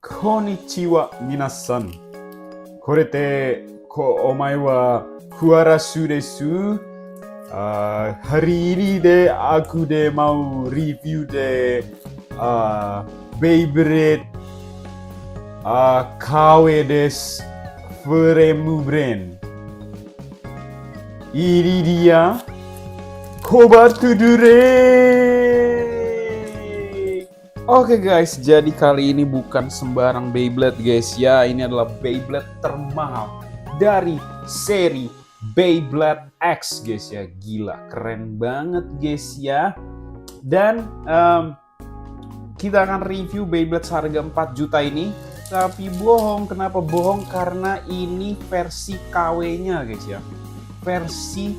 Konnichiwa minasan. Kore te omae wa Fuarasu desu. Hari ini aku mau review favorite KW desu. Frame brand. Ini dia Kobatudure. Oke guys, jadi kali ini bukan sembarang Beyblade guys ya. Ini adalah Beyblade termahal dari seri Beyblade X guys ya. Gila, keren banget guys ya. Dan kita akan review Beyblade seharga 4 juta ini. Tapi bohong, kenapa bohong? Karena ini versi KW-nya guys ya. Versi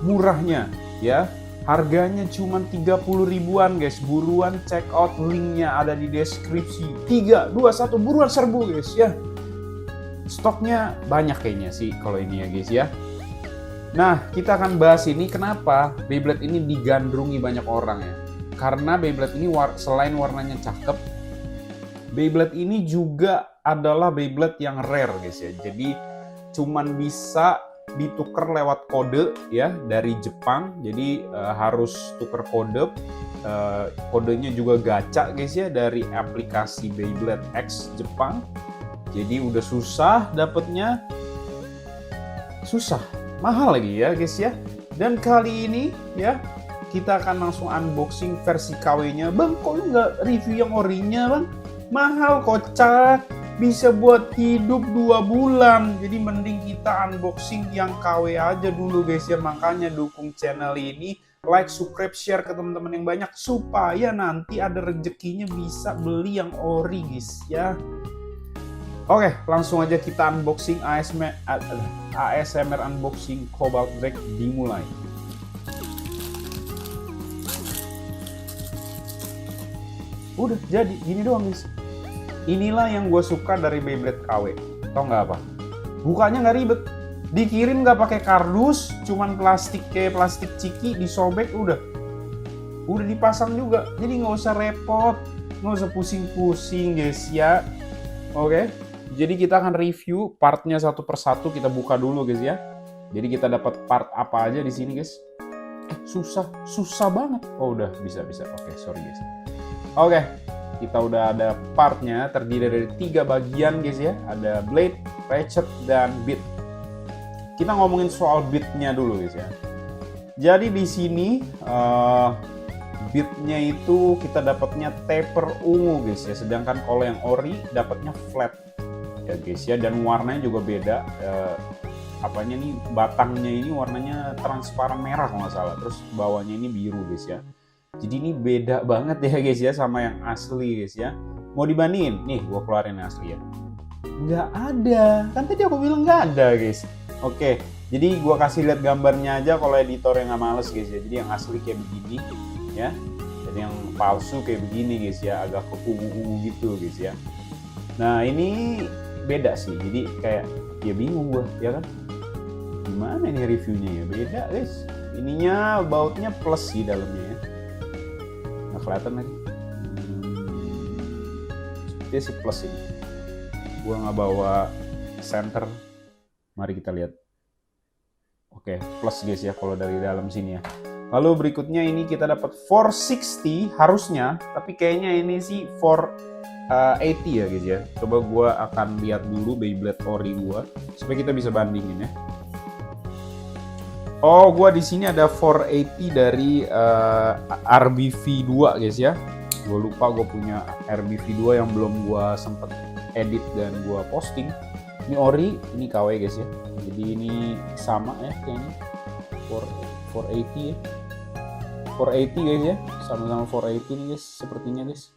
murahnya ya. Harganya cuma 30 ribuan guys. Buruan check out, linknya ada di deskripsi. 3, 2, 1 buruan serbu guys ya. Stoknya banyak kayaknya sih kalau ini ya guys ya. Nah, kita akan bahas ini kenapa Beyblade ini digandrungi banyak orang ya. Karena Beyblade ini selain warnanya cakep, Beyblade ini juga adalah Beyblade yang rare guys ya. Jadi cuman bisa ditukar lewat kode ya dari Jepang. Jadi harus tuker kode. Kodenya juga gacha guys ya dari aplikasi Beyblade X Jepang. Jadi udah susah dapetnya. Susah, mahal lagi ya guys ya. Dan kali ini ya kita akan langsung unboxing versi KW-nya. Bang, kok lu nggak review yang orinya bang? Mahal kocak. Bisa buat hidup 2 bulan. Jadi mending kita unboxing yang KW aja dulu guys ya. Makanya dukung channel ini, like, subscribe, share ke teman-teman yang banyak supaya nanti ada rezekinya bisa beli yang ori guys ya. Oke, langsung aja kita unboxing ASMR unboxing Cobalt Drake dimulai. Udah jadi gini doang guys. Inilah yang gue suka dari Beyblade KW. Tau nggak apa? Bukanya nggak ribet. Dikirim nggak pakai kardus, cuman plastik kayak plastik ciki, disobek udah. Udah dipasang juga. Jadi nggak usah repot, nggak usah pusing-pusing guys ya. Oke. Jadi kita akan review partnya satu persatu. Kita buka dulu guys ya. Jadi kita dapat part apa aja di sini guys. Susah banget. Oh udah bisa. Oke, sorry guys. Oke. Kita udah ada partnya, terdiri dari 3 bagian guys ya. Ada blade, ratchet, dan bit. Kita ngomongin soal bitnya dulu guys ya. Jadi di sini bitnya itu kita dapatnya taper ungu guys ya. Sedangkan kalau yang ori dapatnya flat ya guys ya. Dan warnanya juga beda. Apanya nih, batangnya ini warnanya transparan merah kalau nggak salah. Terus bawahnya ini biru guys ya. Jadi ini beda banget ya guys ya sama yang asli guys ya. Mau dibandingin? Nih gua keluarin yang asli ya. Nggak ada. Kan tadi aku bilang nggak ada guys. Oke, jadi gua kasih lihat gambarnya aja kalau editor yang nggak males guys ya. Jadi yang asli kayak begini ya. Jadi yang palsu kayak begini guys ya. Agak ungu-ungu gitu guys ya. Nah ini beda sih. Jadi kayak ya bingung gua ya kan. Gimana nih reviewnya ya? Beda guys. Ininya bautnya plus sih dalamnya ya. Nggak kelihatan lagi. Sepertinya si plus ini. Gua nggak bawa center. Mari kita lihat. Oke, plus guys ya kalau dari dalam sini ya. Lalu berikutnya ini kita dapat 460 harusnya, tapi kayaknya ini sih 480 ya guys ya. Coba gua akan lihat dulu Beyblade ori gua supaya kita bisa bandingin ya. Oh, gua di sini ada 480 dari RBV 2 guys ya. Gue lupa gue punya RBV 2 yang belum gua sempet edit dan gua posting. Ini ori, ini KW guys ya. Jadi ini sama ya kayaknya. 480 ya. 480 guys ya. Sama-sama 480 nih guys, sepertinya guys.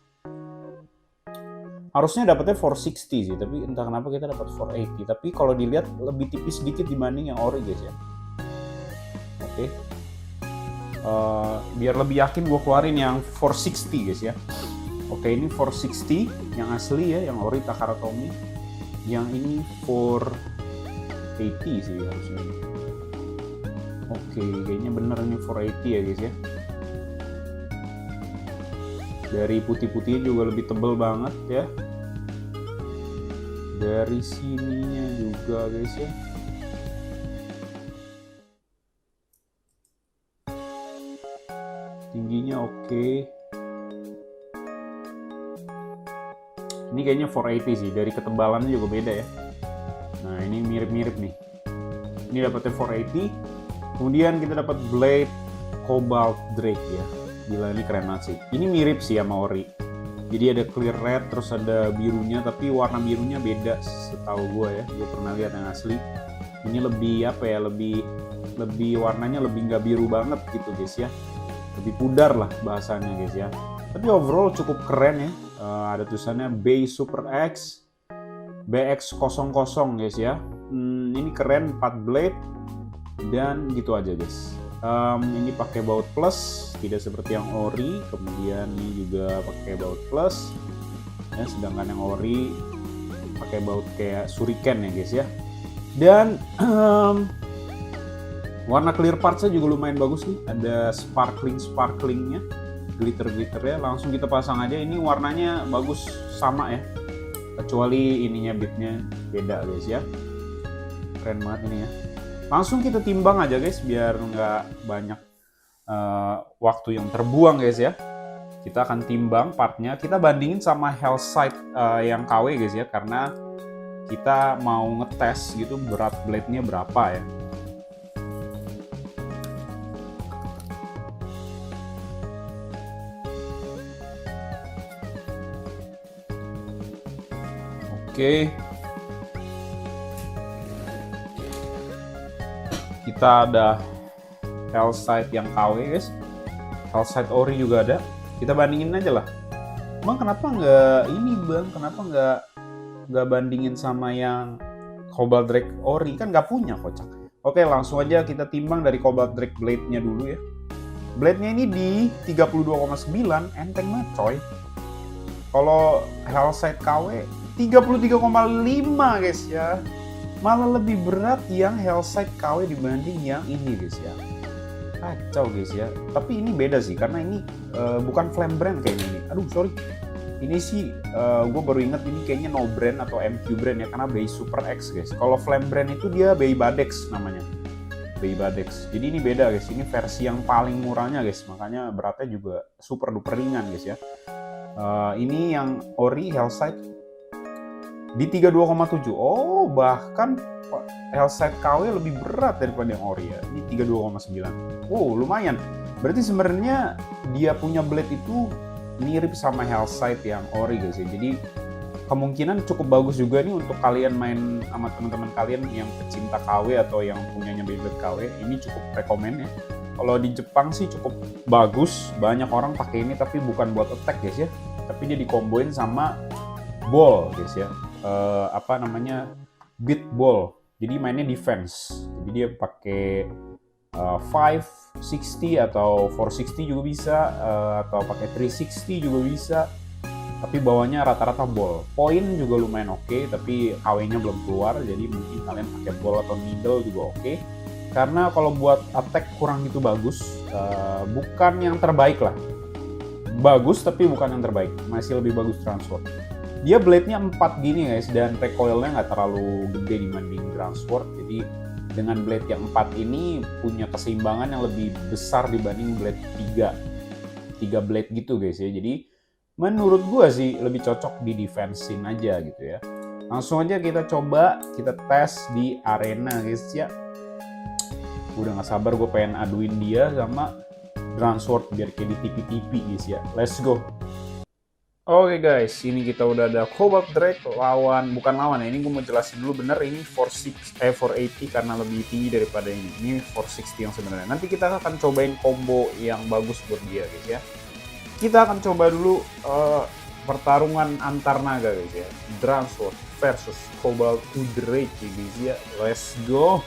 Harusnya dapatnya 460 sih, tapi entah kenapa kita dapat 480. Tapi kalau dilihat lebih tipis sedikit dibanding yang ori guys ya. Oke. Biar lebih yakin gue keluarin yang 460 guys ya. Oke, ini 460 yang asli ya, yang ori Takara Tomy. Yang ini 480 sih harusnya. Oke, kayaknya bener ini 480 ya guys ya. Dari putih-putihnya juga lebih tebal banget ya. Dari sininya juga guys ya. Tingginya oke. Ini kayaknya 480 sih, dari ketebalannya juga beda ya. Nah ini mirip-mirip nih. Ini dapetnya 480. Kemudian kita dapat blade Cobalt Drake ya. Gila ini keren banget sih. Ini mirip sih sama ori. Jadi ada clear red, terus ada birunya, tapi warna birunya beda setahu gue ya. Gue pernah lihat yang asli. Ini lebih apa ya? Lebih warnanya lebih nggak biru banget gitu guys ya. Lebih pudar lah bahasanya guys ya. Tapi overall cukup keren ya. Ada tulisannya Bay Super X BX00 guys ya. Ini keren, 4 blade dan gitu aja guys. Ini pakai baut plus, tidak seperti yang ori. Kemudian ini juga pakai baut plus ya, sedangkan yang ori pakai baut kayak shuriken ya guys ya. Dan warna clear partsnya juga lumayan bagus nih, ada sparklingnya, glitter-glitternya. Langsung kita pasang aja. Ini warnanya bagus, sama ya, kecuali ininya bitnya beda guys ya. Keren banget ini ya. Langsung kita timbang aja guys, biar nggak banyak waktu yang terbuang guys ya. Kita akan timbang partnya, kita bandingin sama Hellside yang KW guys ya, karena kita mau ngetes gitu berat blade-nya berapa ya. Oke. Kita ada Hellside yang KW guys. Hellside ori juga ada. Kita bandingin aja lah. Bang kenapa nggak ini bang? Kenapa nggak bandingin sama yang Cobalt Drake ori? Kan nggak punya, kocak. Oke langsung aja kita timbang dari Cobalt Drake blade-nya dulu ya. Blade-nya ini di 32,9, enteng banget coy. Kalau Hellside KW 33,5 guys ya. Malah lebih berat yang Hellside KW dibanding yang ini guys ya. Kacau guys ya. Tapi ini beda sih, karena ini bukan Flame brand kayaknya ini. Aduh sorry. Ini sih gue baru inget ini kayaknya no brand atau MQ brand ya, karena Bay Super X guys. Kalau Flame brand itu dia Bay Badex namanya. Bay Badex. Jadi ini beda guys. Ini versi yang paling murahnya guys. Makanya beratnya juga super duper ringan guys ya. Ini yang ori Hellside di 32,7. Oh, bahkan Hellside KW lebih berat daripada yang ori ya. Ini 32,9. Oh, lumayan. Berarti sebenarnya dia punya blade itu mirip sama Hellside yang ori guys ya. Jadi kemungkinan cukup bagus juga nih untuk kalian main sama teman-teman kalian yang pecinta KW atau yang punyanya Beyblade KW. Ini cukup rekomen ya. Kalau di Jepang sih cukup bagus. Banyak orang pakai ini tapi bukan buat attack guys ya. Tapi dia dikomboin sama ball guys ya. Apa namanya, beat ball, jadi mainnya defense. Jadi dia pakai 560 atau 460 juga bisa, atau pakai 360 juga bisa, tapi bawahnya rata-rata ball. Poin juga lumayan oke, tapi KW-nya belum keluar, jadi mungkin kalian pakai ball atau needle juga oke. Karena kalau buat attack kurang gitu bagus, bukan yang terbaik lah. Bagus tapi bukan yang terbaik, masih lebih bagus Transword. Dia blade-nya 4 gini guys, dan recoil-nya nggak terlalu gede dibanding Transword. Jadi dengan blade yang 4 ini punya keseimbangan yang lebih besar dibanding blade 3 blade gitu guys ya. Jadi menurut gua sih lebih cocok di defense-in aja gitu ya. Langsung aja kita coba, kita tes di arena guys ya. Udah nggak sabar gue pengen aduin dia sama Transword biar kayak di TV-TV guys ya. Let's go. Oke guys, ini kita udah ada Cobalt Drake bukan lawan ya, ini gue mau jelasin dulu bener, ini 480 karena lebih tinggi daripada ini. Ini 460 yang sebenarnya. Nanti kita akan cobain combo yang bagus buat dia guys ya. Kita akan coba dulu pertarungan antar naga guys ya. Transword versus Cobalt Drake guys ya. Let's go.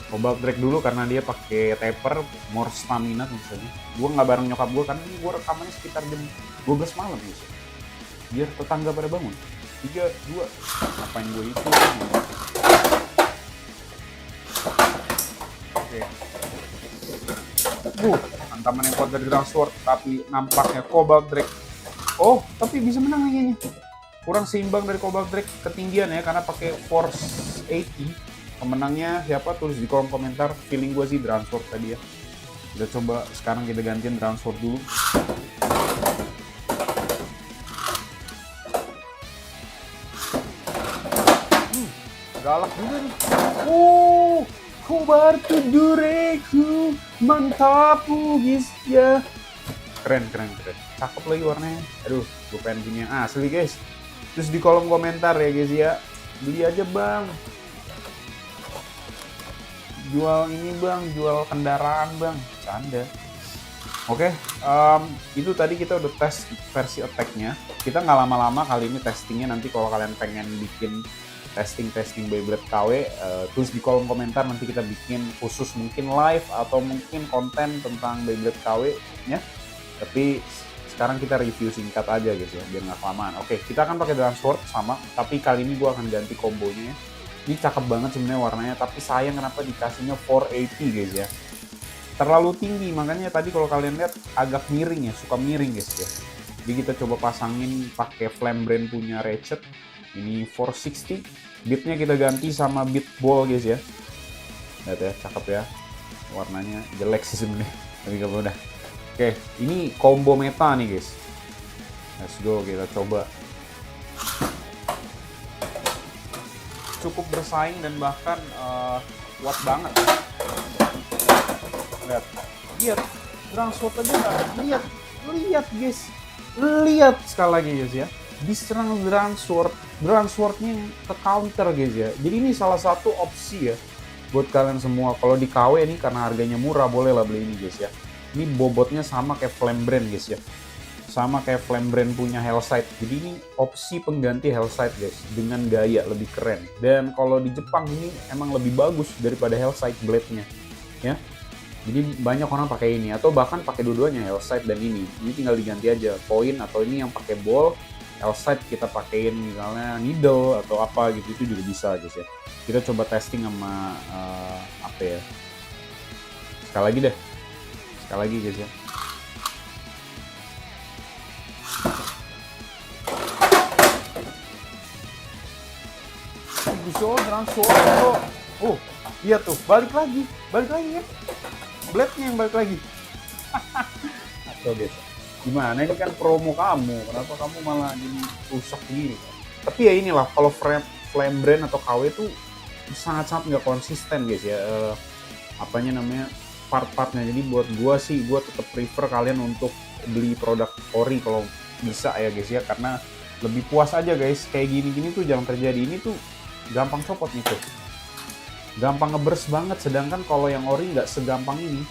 Cobalt Drake dulu karena dia pakai taper, more stamina misalnya. Gue nggak bareng nyokap gue karena ini gue rekamannya sekitar jam 12 malam guys. Biar tetangga pada bangun. 3, 2, apain gue itu? Oke. Hantaman yang kuat dari Transword, tapi nampaknya Cobalt Drake Oh, tapi bisa menang kayaknya. Kurang seimbang dari Cobalt Drake, ketinggian ya karena pakai Force 80. Pemenangnya siapa? Tulis di kolom komentar. Feeling gue sih Dransword tadi ya. Kita coba sekarang kita gantiin Dransword dulu. Galak juga nih. Kobartu Dureku, mantap guys ya. Keren. Cakep lagi warnanya. Aduh, gue pengen punya asli guys. Terus di kolom komentar ya guys ya. Beli aja bang. Jual ini bang, jual kendaraan bang. Canda. Oke, itu tadi kita udah tes versi attack-nya. Kita nggak lama-lama kali ini testingnya. Nanti kalau kalian pengen bikin testing Beyblade KW, tulis di kolom komentar, nanti kita bikin khusus mungkin live atau mungkin konten tentang Beyblade KW ya. Tapi sekarang kita review singkat aja gitu ya, biar nggak kelamaan. Oke, kita akan pakai Dransword sama, tapi kali ini gue akan ganti kombonya ya. Ini cakep banget sebenarnya warnanya, tapi sayang kenapa dikasihnya 480 guys ya. Terlalu tinggi, makanya tadi kalau kalian lihat agak miring ya, suka miring guys ya. Jadi kita coba pasangin pakai Flame Brand punya Ratchet. Ini 460, bitnya kita ganti sama bit ball guys ya. Lihat ya, cakep ya. Warnanya jelek sih sebenarnya, tapi kalau udah. Oke, ini combo meta nih guys. Let's go, kita coba. Cukup bersaing dan bahkan kuat banget. Lihat, Dransword aja nggak. Lihat guys, lihat sekali lagi guys ya. Diserang Dranswordnya ke counter guys ya. Jadi ini salah satu opsi ya buat kalian semua. Kalau di KW ini karena harganya murah, boleh lah beli ini guys ya. Ini bobotnya sama kayak Flame Brand guys ya. Sama kayak Flame Brand punya Hellside. Jadi ini opsi pengganti Hellside guys, dengan gaya lebih keren. Dan kalau di Jepang ini emang lebih bagus daripada Hellside blade-nya ya. Jadi banyak orang pakai ini atau bahkan pakai dua-duanya, Hellside dan ini. Ini tinggal diganti aja koin, atau ini yang pakai ball, Hellside kita pakein misalnya needle atau apa gitu, itu juga bisa guys ya. Kita coba testing sama apa ya. Sekali lagi guys ya. Bisa Dransword. Oh, iya tuh, balik lagi ya. Blade-nya yang balik lagi. Atau guys. Gimana ini kan promo kamu, kenapa kamu malah jadi rusak gini? Tapi ya inilah, kalau Flame Brand atau KW itu sangat-sangat nggak konsisten guys ya, part-partnya. Jadi buat gua sih, gua tetap prefer kalian untuk beli produk ori kalau bisa ya guys ya, karena lebih puas aja guys. Kayak gini-gini tuh jangan terjadi. Ini tuh gampang copot nih tuh, gampang ngeburst banget. Sedangkan kalau yang ori nggak segampang ini,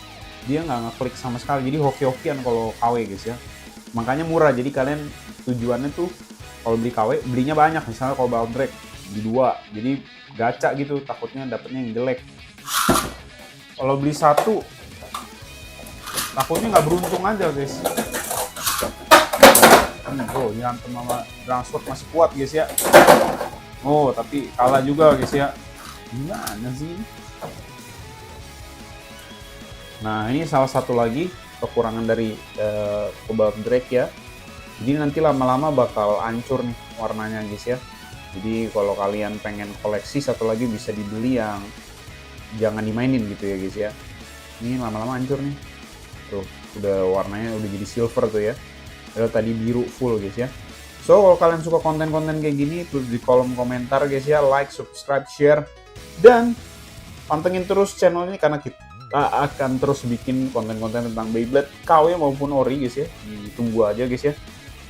dia nggak ngeklik sama sekali. Jadi hoki-hokian kalau KW guys ya. Makanya murah. Jadi kalian tujuannya tuh kalau beli KW, belinya banyak. Misalnya kalau Cobalt Drake di 2, jadi gacha gitu, takutnya dapetnya yang jelek. Kalau beli satu, takutnya nggak beruntung aja guys. Oh, nyantem sama Dransword masih kuat guys ya. Oh, tapi kalah juga guys ya. Gimana sih? Nah, ini salah satu lagi kekurangan dari Cobalt Drake ya. Jadi nanti lama-lama bakal hancur nih warnanya guys ya. Jadi kalau kalian pengen koleksi satu lagi, bisa dibeli yang jangan dimainin gitu ya guys ya. Ini lama-lama hancur nih. Tuh, udah warnanya udah jadi silver tuh ya. Padahal tadi biru full guys ya. So, kalau kalian suka konten-konten kayak gini, tulis di kolom komentar guys ya. Like, subscribe, share, dan pantengin terus channel ini karena kita akan terus bikin konten-konten tentang Beyblade KW maupun ori guys ya. Ditunggu aja guys ya.